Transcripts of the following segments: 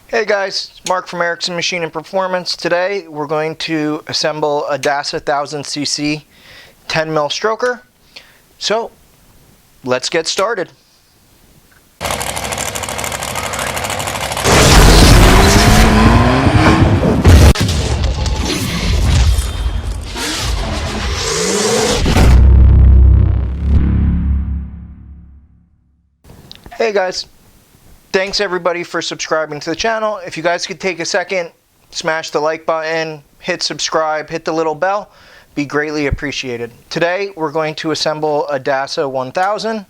Hey guys, it's Mark from Erickson Machine and Performance. Today we're going to assemble a Dasa 1000cc 10mm stroker. So let's get started. Hey guys. Thanks everybody for subscribing to the channel. If you guys could take a second, smash the like button, hit subscribe, hit the little bell, be greatly appreciated. Today we're going to assemble a Dasa 1000.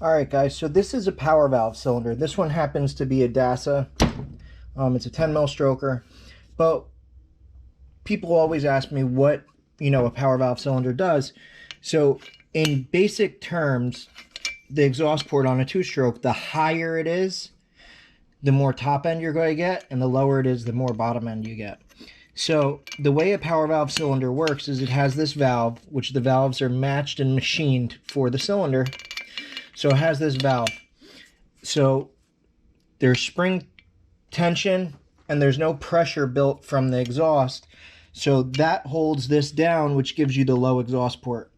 Alright guys, so this is a power valve cylinder. This one happens to be a Dasa. It's a 10mm stroker. But people always ask me what, a power valve cylinder does. So in basic terms, the exhaust port on a two-stroke, the higher it is, the more top end you're going to get, and the lower it is, the more bottom end you get. So the way a power valve cylinder works is it has this valve, which the valves are matched and machined for the cylinder. So it has this valve. So there's spring tension and there's no pressure built from the exhaust. So that holds this down, which gives you the low exhaust port.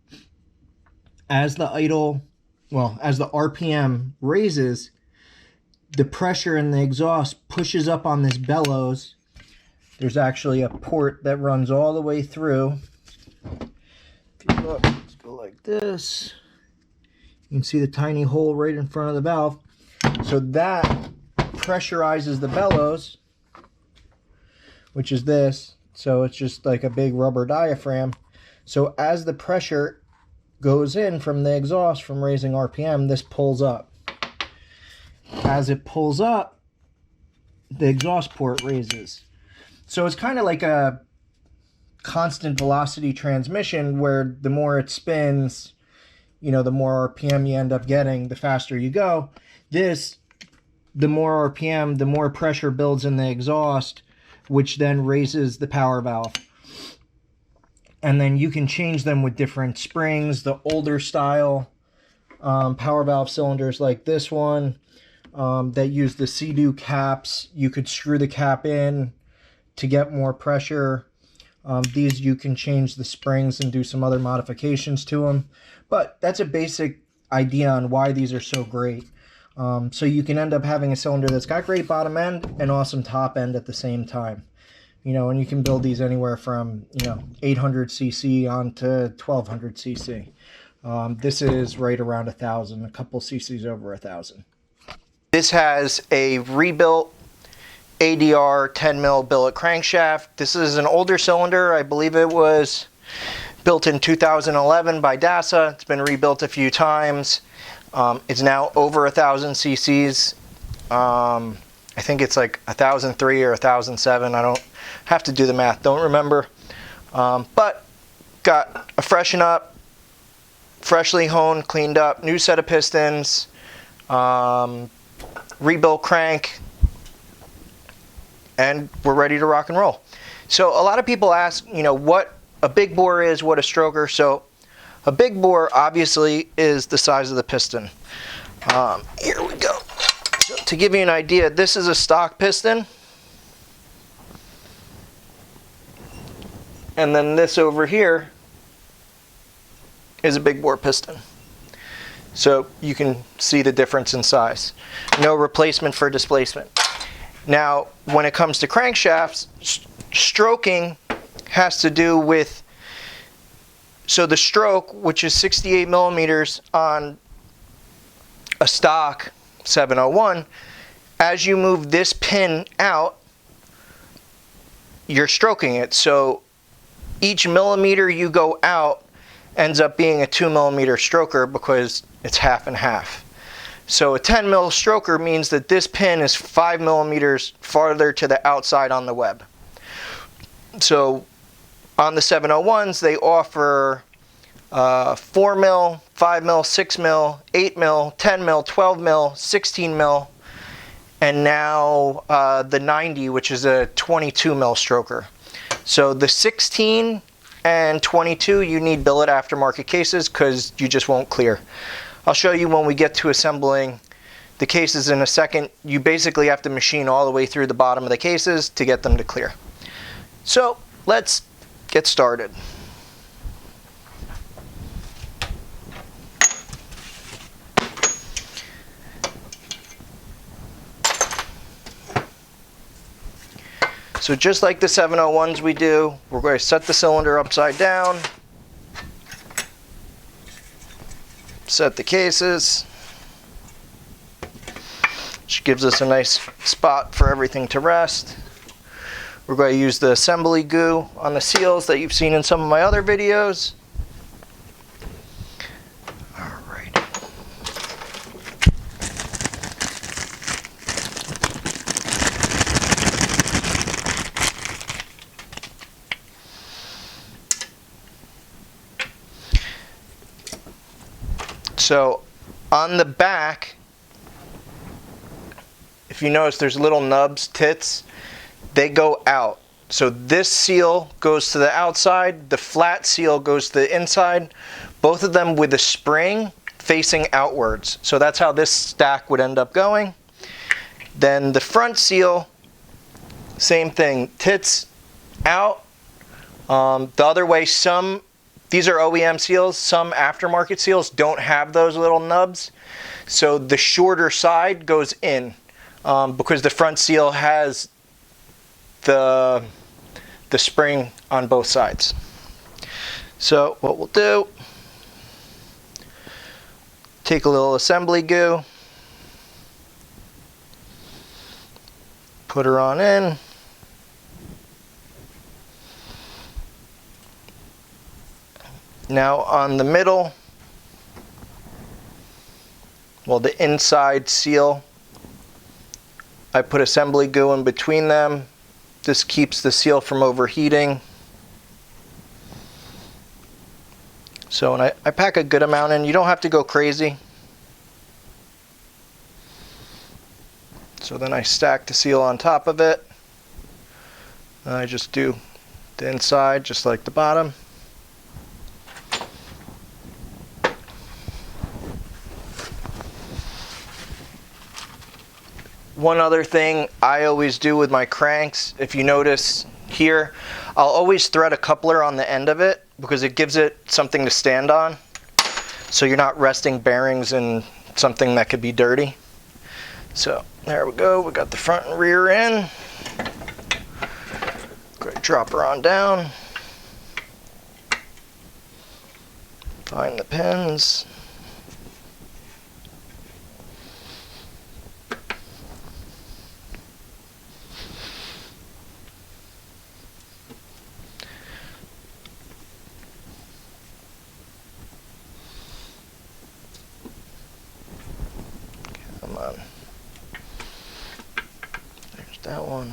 As the RPM raises, the pressure in the exhaust pushes up on this bellows. There's actually a port that runs all the way through. If you look, let's go like this. You can see the tiny hole right in front of the valve. So that pressurizes the bellows, which is this. So it's just like a big rubber diaphragm. So as the pressure goes in from the exhaust from raising RPM, this pulls up. As it pulls up, the exhaust port raises. So it's kind of like a constant velocity transmission where the more it spins, the more RPM you end up getting, the faster you go. This, the more RPM, the more pressure builds in the exhaust, which then raises the power valve. And then you can change them with different springs. The older style power valve cylinders like this one that use the Sea-Doo caps, you could screw the cap in to get more pressure. These you can change the springs and do some other modifications to them. But that's a basic idea on why these are so great. So you can end up having a cylinder that's got great bottom end and awesome top end at the same time. And you can build these anywhere from, 800cc on to 1200cc. This is right around 1,000, a couple cc's over 1,000. This has a rebuilt ADR 10mm billet crankshaft. This is an older cylinder. I believe it was built in 2011 by Dasa. It's been rebuilt a few times. It's now over 1,000 cc's. I think it's like 1,003 or 1,007. I don't have to do the math, don't remember. But got a freshen up, freshly honed, cleaned up, new set of pistons, rebuilt crank, and we're ready to rock and roll. So a lot of people ask, what a big bore is, what a stroker. So a big bore obviously is the size of the piston. Here we go. So to give you an idea, this is a stock piston. And then this over here is a big bore piston. So you can see the difference in size. No replacement for displacement. Now, when it comes to crankshafts, stroking has to do with, so the stroke, which is 68 millimeters on a stock 701, as you move this pin out, you're stroking it. So each millimeter you go out ends up being a 2mm stroker because it's half and half. So a 10mm stroker means that this pin is 5mm farther to the outside on the web. So on the 701s, they offer 4mm, 5mm, 6mm, 8mm, 10mm, 12mm, 16mm, and now the 90, which is a 22mm stroker. So the 16 and 22, you need billet aftermarket cases because you just won't clear. I'll show you when we get to assembling the cases in a second. You basically have to machine all the way through the bottom of the cases to get them to clear. So let's get started. So just like the 701s we do, we're going to set the cylinder upside down, set the cases, which gives us a nice spot for everything to rest. We're going to use the assembly goo on the seals that you've seen in some of my other videos. So on the back, if you notice, there's little nubs, tits, they go out. So this seal goes to the outside, the flat seal goes to the inside, both of them with a spring facing outwards. So that's how this stack would end up going. Then the front seal, same thing, tits out. The other way, these are OEM seals. Some aftermarket seals don't have those little nubs. So the shorter side goes in because the front seal has the spring on both sides. So what we'll do, take a little assembly goo, put her on in. Now on the middle, well, the inside seal, I put assembly goo in between them. This keeps the seal from overheating. So, and I pack a good amount in. You don't have to go crazy. So then I stack the seal on top of it. And I just do the inside just like the bottom. One other thing I always do with my cranks, if you notice here, I'll always thread a coupler on the end of it because it gives it something to stand on. So you're not resting bearings in something that could be dirty. So there we go, we got the front and rear in. Go drop her on down. Find the pins. Come on. There's that one.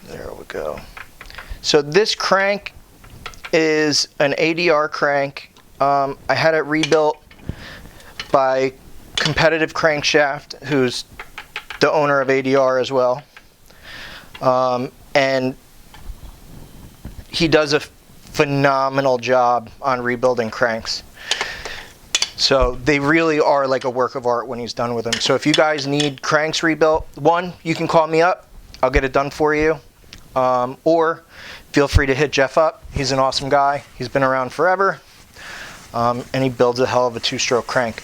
There we go. So this crank is an ADR crank. I had it rebuilt by Competitive Crankshaft, who's the owner of ADR as well. And he does a phenomenal job on rebuilding cranks. So they really are like a work of art when he's done with them. So if you guys need cranks rebuilt, one, you can call me up. I'll get it done for you. Or feel free to hit Jeff up. He's an awesome guy. He's been around forever. And he builds a hell of a two-stroke crank.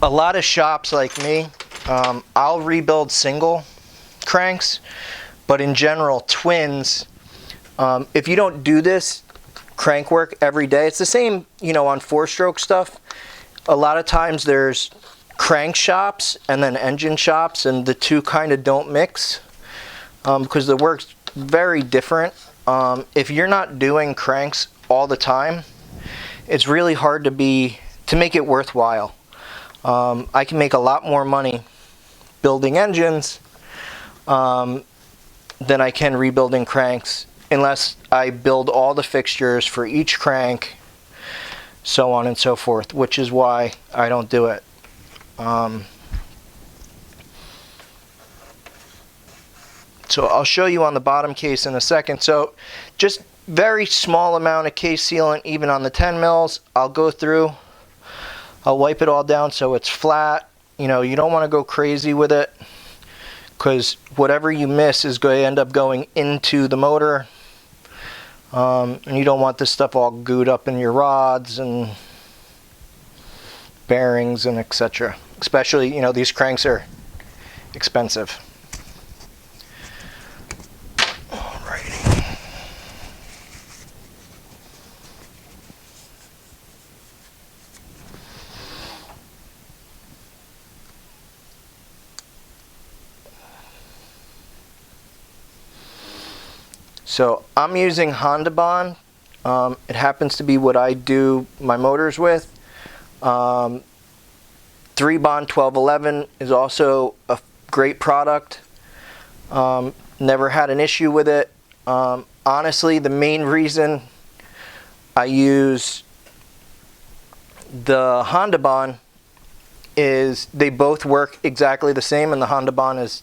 A lot of shops like me, I'll rebuild single cranks, but in general, twins, if you don't do this crank work every day, it's the same, you know, on four-stroke stuff. A lot of times there's crank shops and then engine shops, and the two kind of don't mix because the work's very different. If you're not doing cranks all the time, it's really hard to make it worthwhile. I can make a lot more money building engines than I can rebuilding cranks, unless I build all the fixtures for each crank, so on and so forth, which is why I don't do it. So I'll show you on the bottom case in a second. So just very small amount of case sealant even on the 10 mils. I'll go through, I'll wipe it all down so it's flat. You know, you don't want to go crazy with it, because whatever you miss is going to end up going into the motor. And you don't want this stuff all gooed up in your rods and bearings and etc. Especially, you know, these cranks are expensive. Alrighty. So I'm using Honda Bond. It happens to be what I do my motors with. 3 Bond 1211 is also a great product. Never had an issue with it. Honestly, the main reason I use the Honda Bond is they both work exactly the same, and the Honda Bond is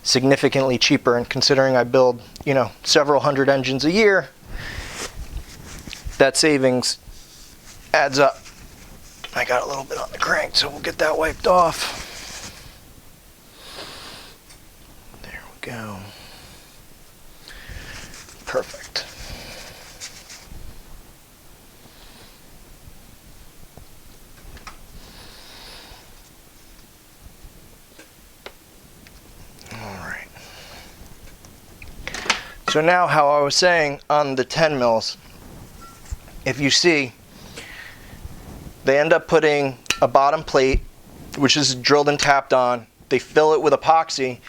significantly cheaper. And considering I build, you know, several hundred engines a year, that savings adds up. I got a little bit on the crank, so we'll get that wiped off. There we go. Perfect. Alright. So now, how I was saying on the 10 mils, if you see, they end up putting a bottom plate, which is drilled and tapped on. They fill it with epoxy,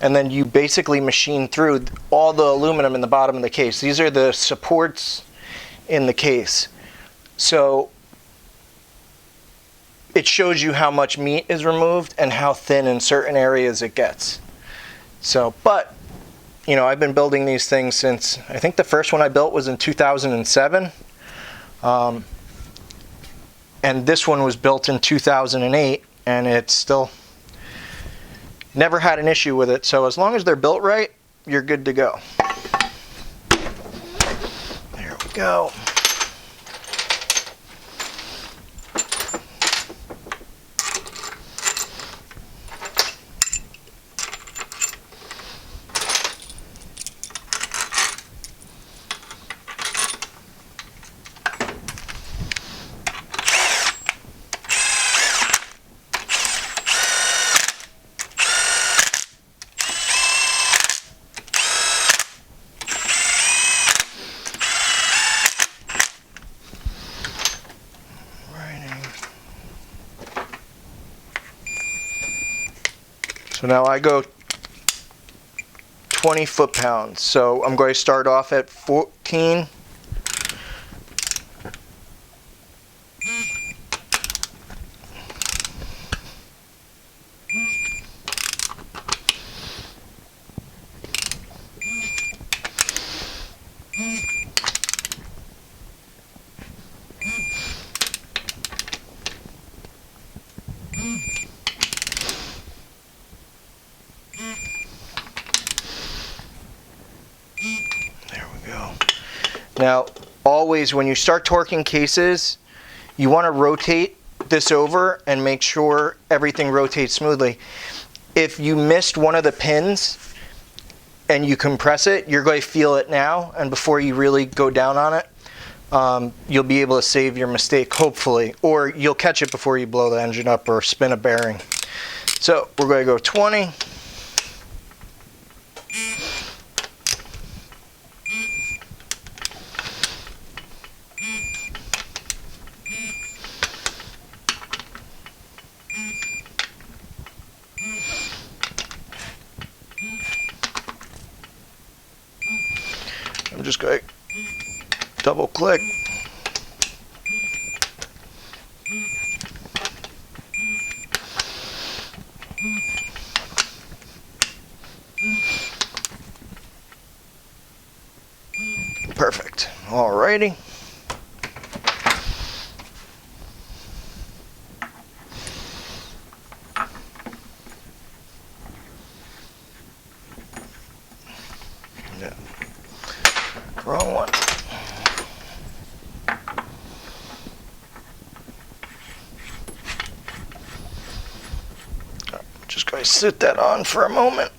and then you basically machine through all the aluminum in the bottom of the case. These are the supports in the case. So it shows you how much meat is removed and how thin in certain areas it gets. So, but, you know, I've been building these things since, I think the first one I built was in 2007. And this one was built in 2008, and it's still never had an issue with it. So as long as they're built right, you're good to go. There we go. So now I go 20 foot-pounds. So I'm going to start off at 14. Now, always when you start torquing cases, you want to rotate this over and make sure everything rotates smoothly. If you missed one of the pins and you compress it, you're going to feel it now, and before you really go down on it, you'll be able to save your mistake, hopefully, or you'll catch it before you blow the engine up or spin a bearing. So we're going to go 20. I'm just going to double click. Perfect. Alrighty. Yeah. Wrong one. just sit that on for a moment.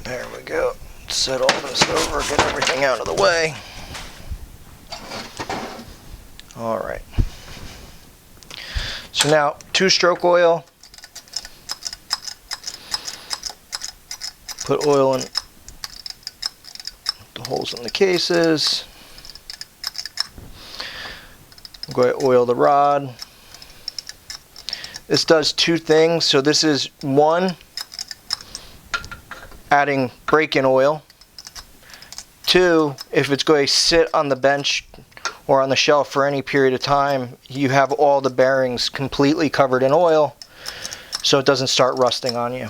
There we go. Set all this over, get everything out of the way. All right. So now, 2-stroke oil. Put oil in the holes in the cases. I'm going to oil the rod. This does 2 things. So this is 1, adding break-in oil. 2, if it's going to sit on the bench or on the shelf for any period of time, you have all the bearings completely covered in oil so it doesn't start rusting on you.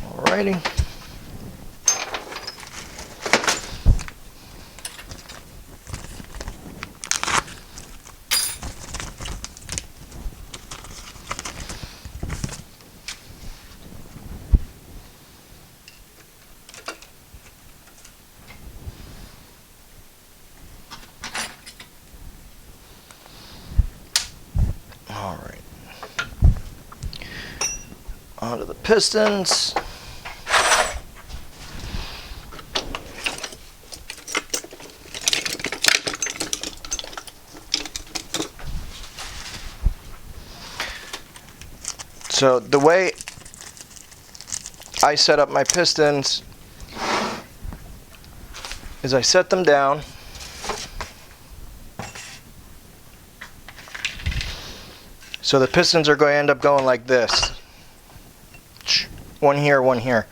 Alrighty. Alright. Onto the pistons. So the way I set up my pistons is I set them down. So the pistons are going to end up going like this. One here, one here.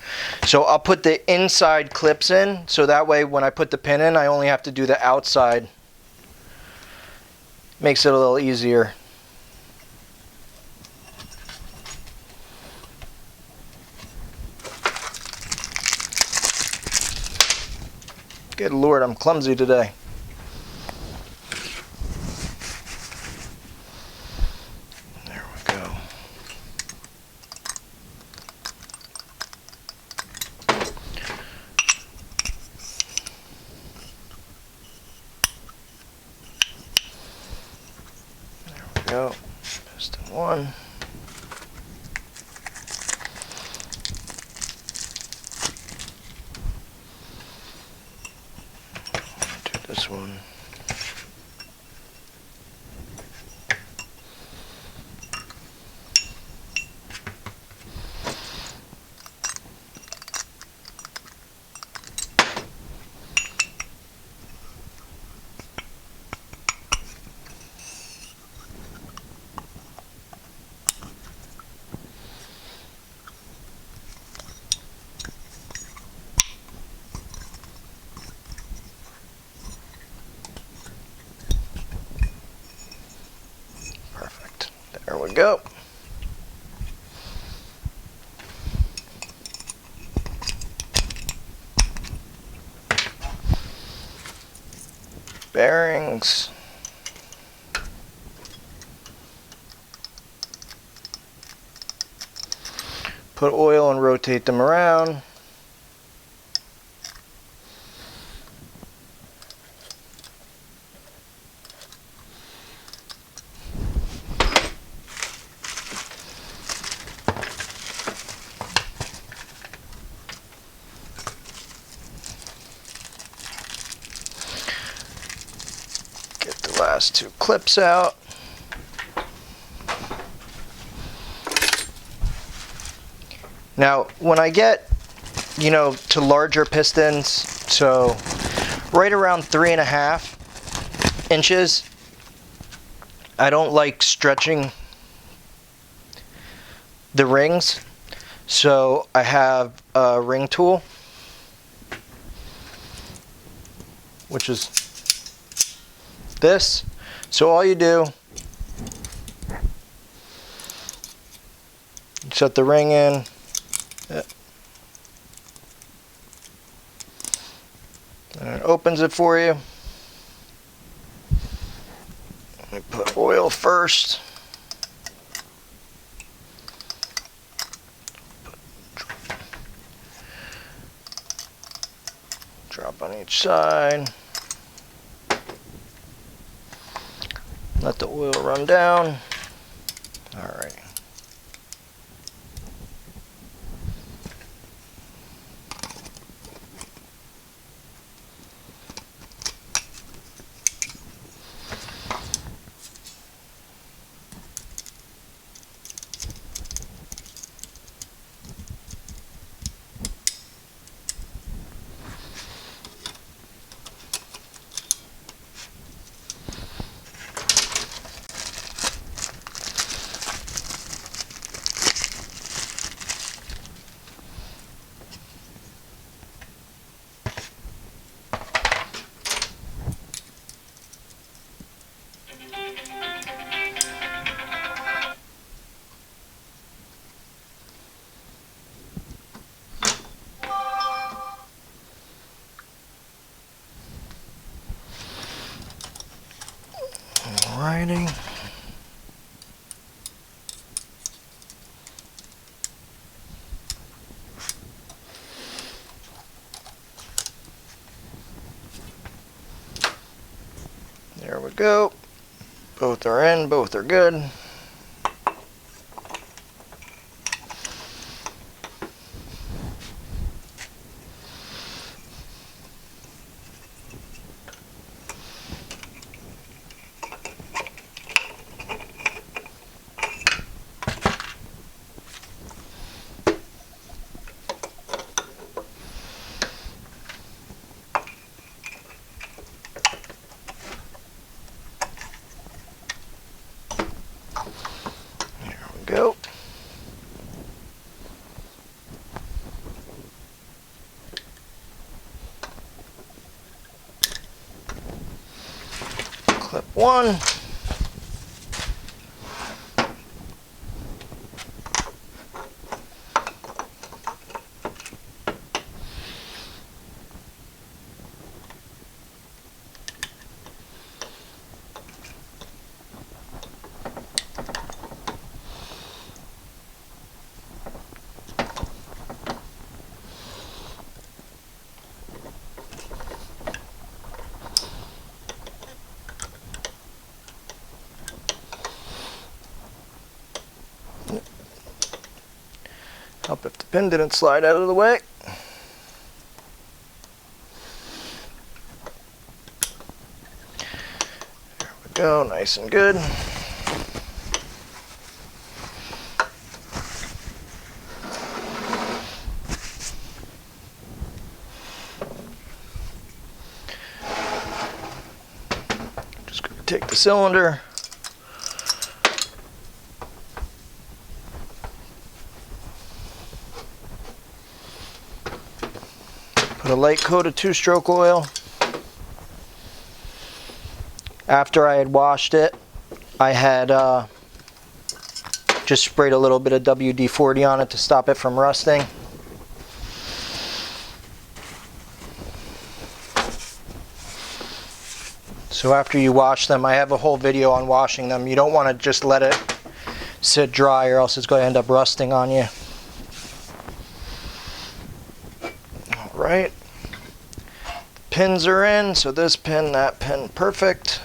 So I'll put the inside clips in, so that way when I put the pin in, I only have to do the outside. Makes it a little easier. Good Lord, I'm clumsy today. There we go. There we go. Piston 1. This one. There we go. Bearings. Put oil and rotate them around. Last 2 clips out. Now, when I get, to larger pistons, so right around 3.5 inches, I don't like stretching the rings, so I have a ring tool, which is this. So all you do, you set the ring in, And it opens it for you. Let me put oil first. Drop on each side. Let the oil run down. All right. Alrighty. There we go. Both are in, both are good. Go. Clip one. Help if the pin didn't slide out of the way. There we go, nice and good. Just going to take the cylinder. Put a light coat of 2-stroke oil. After I had washed it, I had just sprayed a little bit of WD-40 on it to stop it from rusting. So after you wash them, I have a whole video on washing them. You don't want to just let it sit dry or else it's going to end up rusting on you. Right, pins are in, so this pin, that pin, perfect.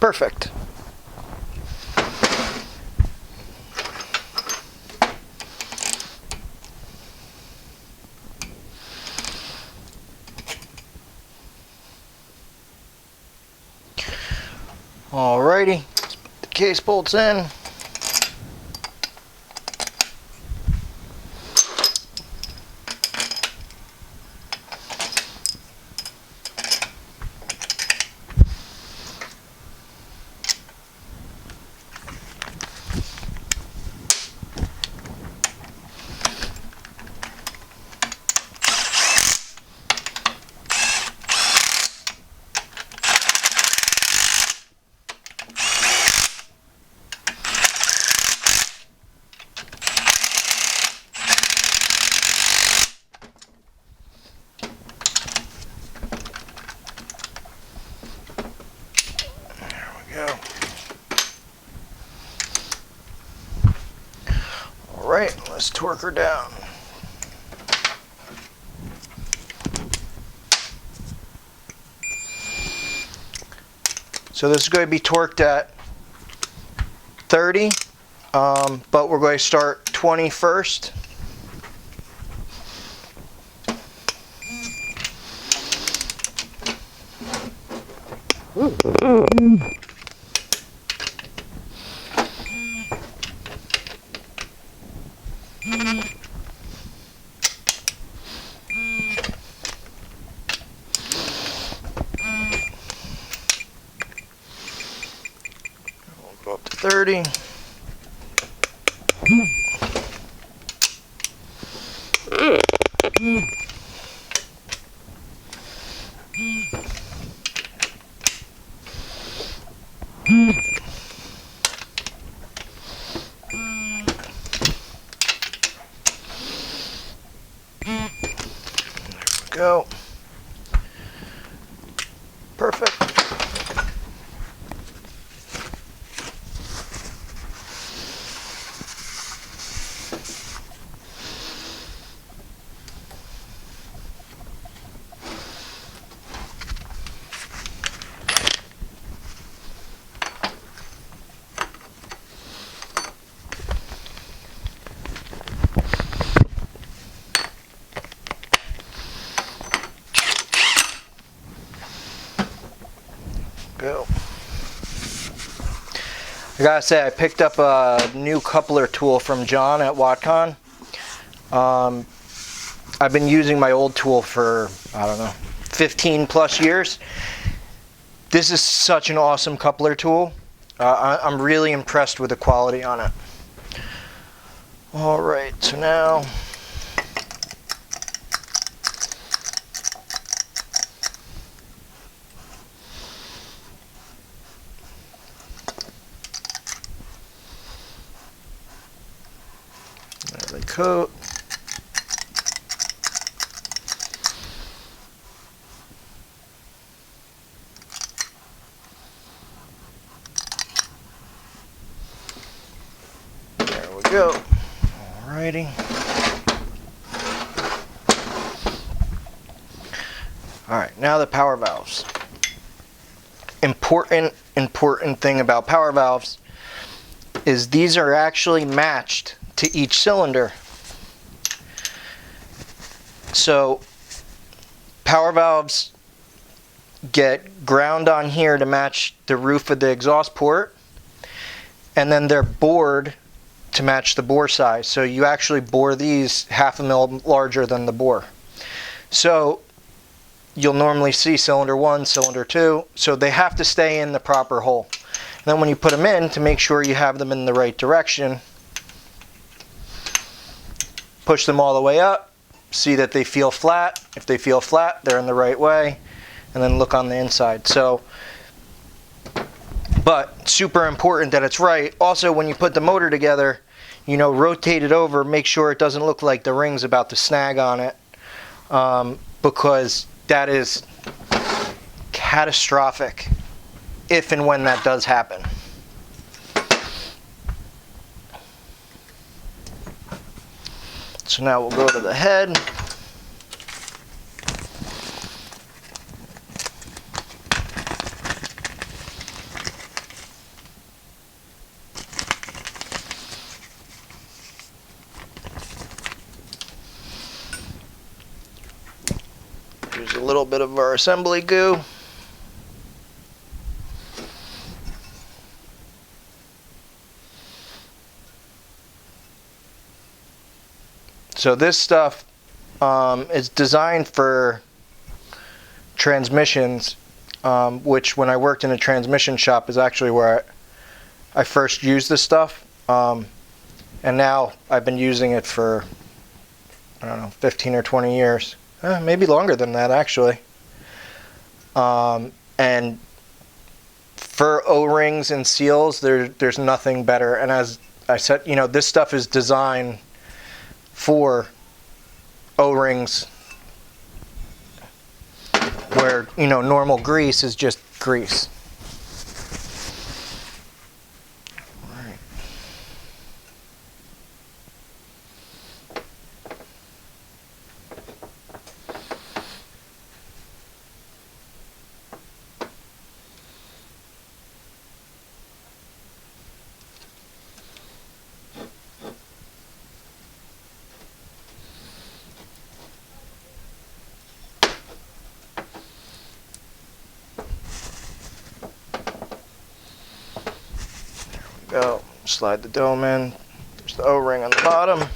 perfect. Alrighty, let's put the case bolts in. Alright, let's torque her down. So this is going to be torqued at 30, but we're going to start 20 first. We'll go up to 30. Go. Perfect. Go. I gotta say, I picked up a new coupler tool from John at WattCon. I've been using my old tool for, I don't know, 15 plus years. This is such an awesome coupler tool. I'm really impressed with the quality on it. Alright, so now coat. There we go. Alrighty. Alright, now the power valves. Important thing about power valves is these are actually matched to each cylinder. So power valves get ground on here to match the roof of the exhaust port, and then they're bored to match the bore size. So you actually bore these 1/2 mil larger than the bore. So you'll normally see cylinder 1, cylinder 2, so they have to stay in the proper hole. And then when you put them in, to make sure you have them in the right direction, push them all the way up, see that they feel flat. If they feel flat, they're in the right way, and then look on the inside. So, but super important that it's right. Also, when you put the motor together, you know, rotate it over, make sure it doesn't look like the ring's about to snag on it, because that is catastrophic if and when that does happen. So now we'll go to the head. Use a little bit of our assembly goo. So this stuff is designed for transmissions, which when I worked in a transmission shop is actually where I first used this stuff. And now I've been using it for, I don't know, 15 or 20 years. Maybe longer than that, actually. And for O-rings and seals, there's nothing better. And as I said, you know, this stuff is designed for O-rings where, you know, normal grease is just grease. Go. Slide the dome in. There's the O-ring on the bottom.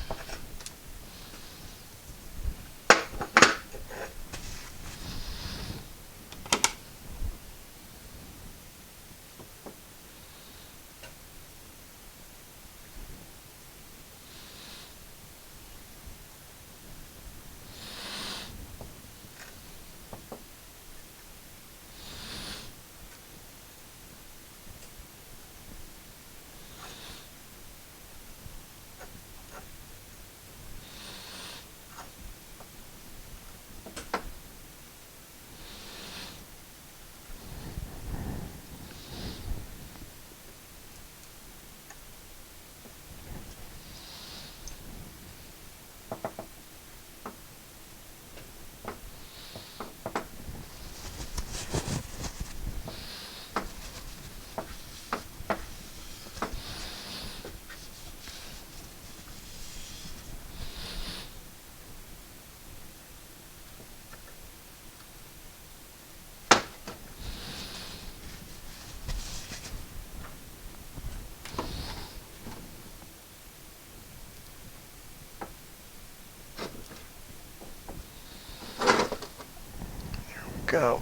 Go.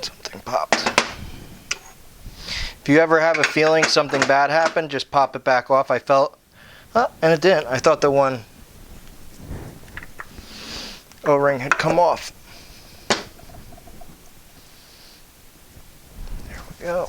Something popped. If you ever have a feeling something bad happened, just pop it back off. I felt, and it didn't. I thought the one O-ring had come off. There we go.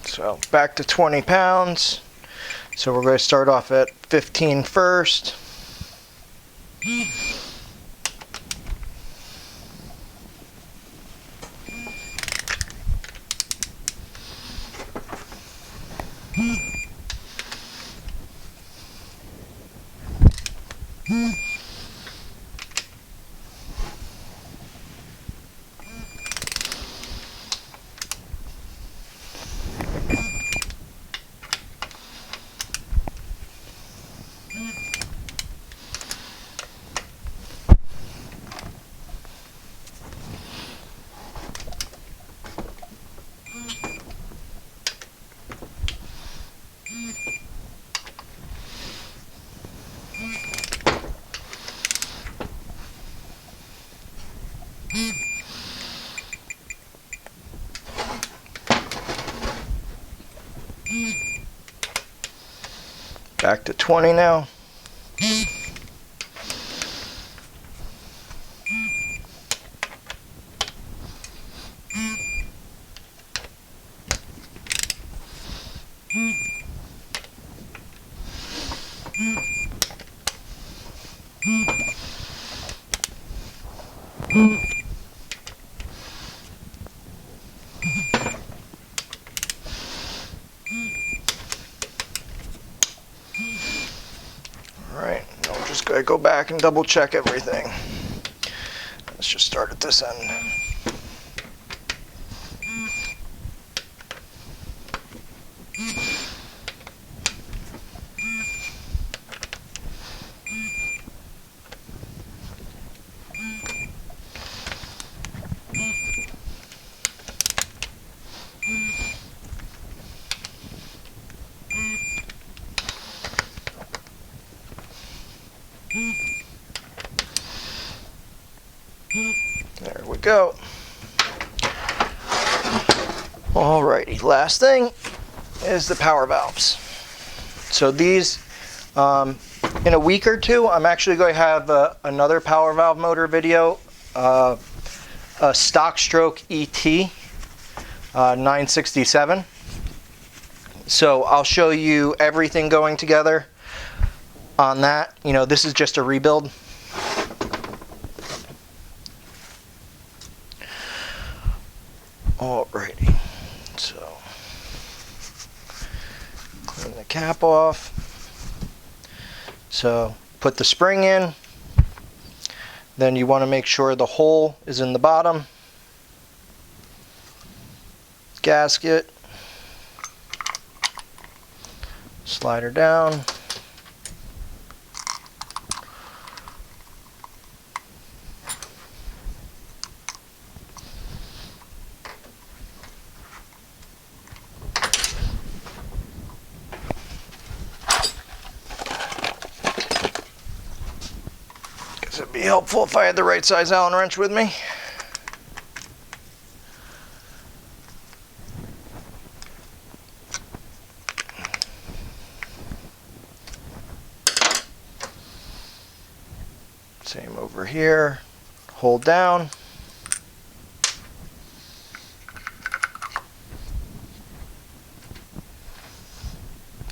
So back to 20 pounds. So we're going to start off at 15 first. Back to 20 now. Alright, I'm just going to go back and double check everything. Let's just start at this end. There we go. Alrighty, last thing is the power valves. So these, in a week or two, I'm actually going to have another power valve motor video, a stock stroke ET 967. So I'll show you everything going together on that. You know, this is just a rebuild. Alrighty, so clean the cap off. So put the spring in, then you want to make sure the hole is in the bottom. Gasket, slide her down. It'd be helpful if I had the right size Allen wrench with me. Same over here. Hold down.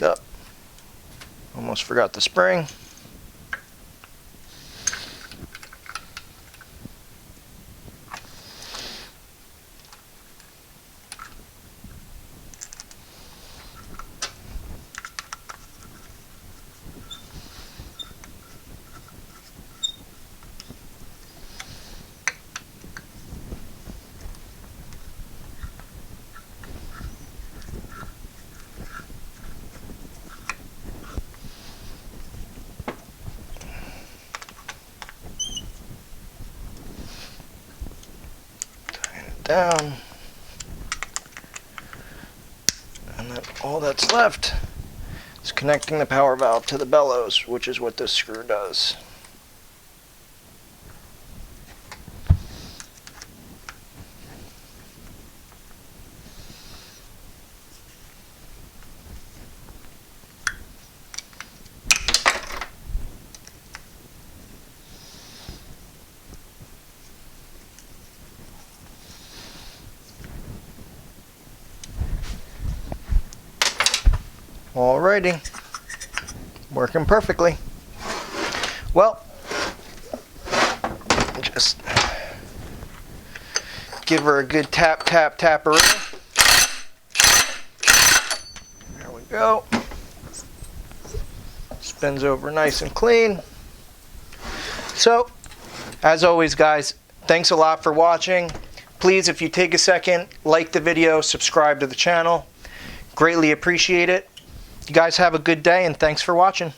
Up. Almost forgot the spring. Down, and then all that's left is connecting the power valve to the bellows, which is what this screw does. Alrighty, working perfectly. Well, just give her a good tap, tap, tap-a-roo. There we go. Spins over nice and clean. So, as always, guys, thanks a lot for watching. Please, if you take a second, like the video, subscribe to the channel. Greatly appreciate it. You guys have a good day, and thanks for watching.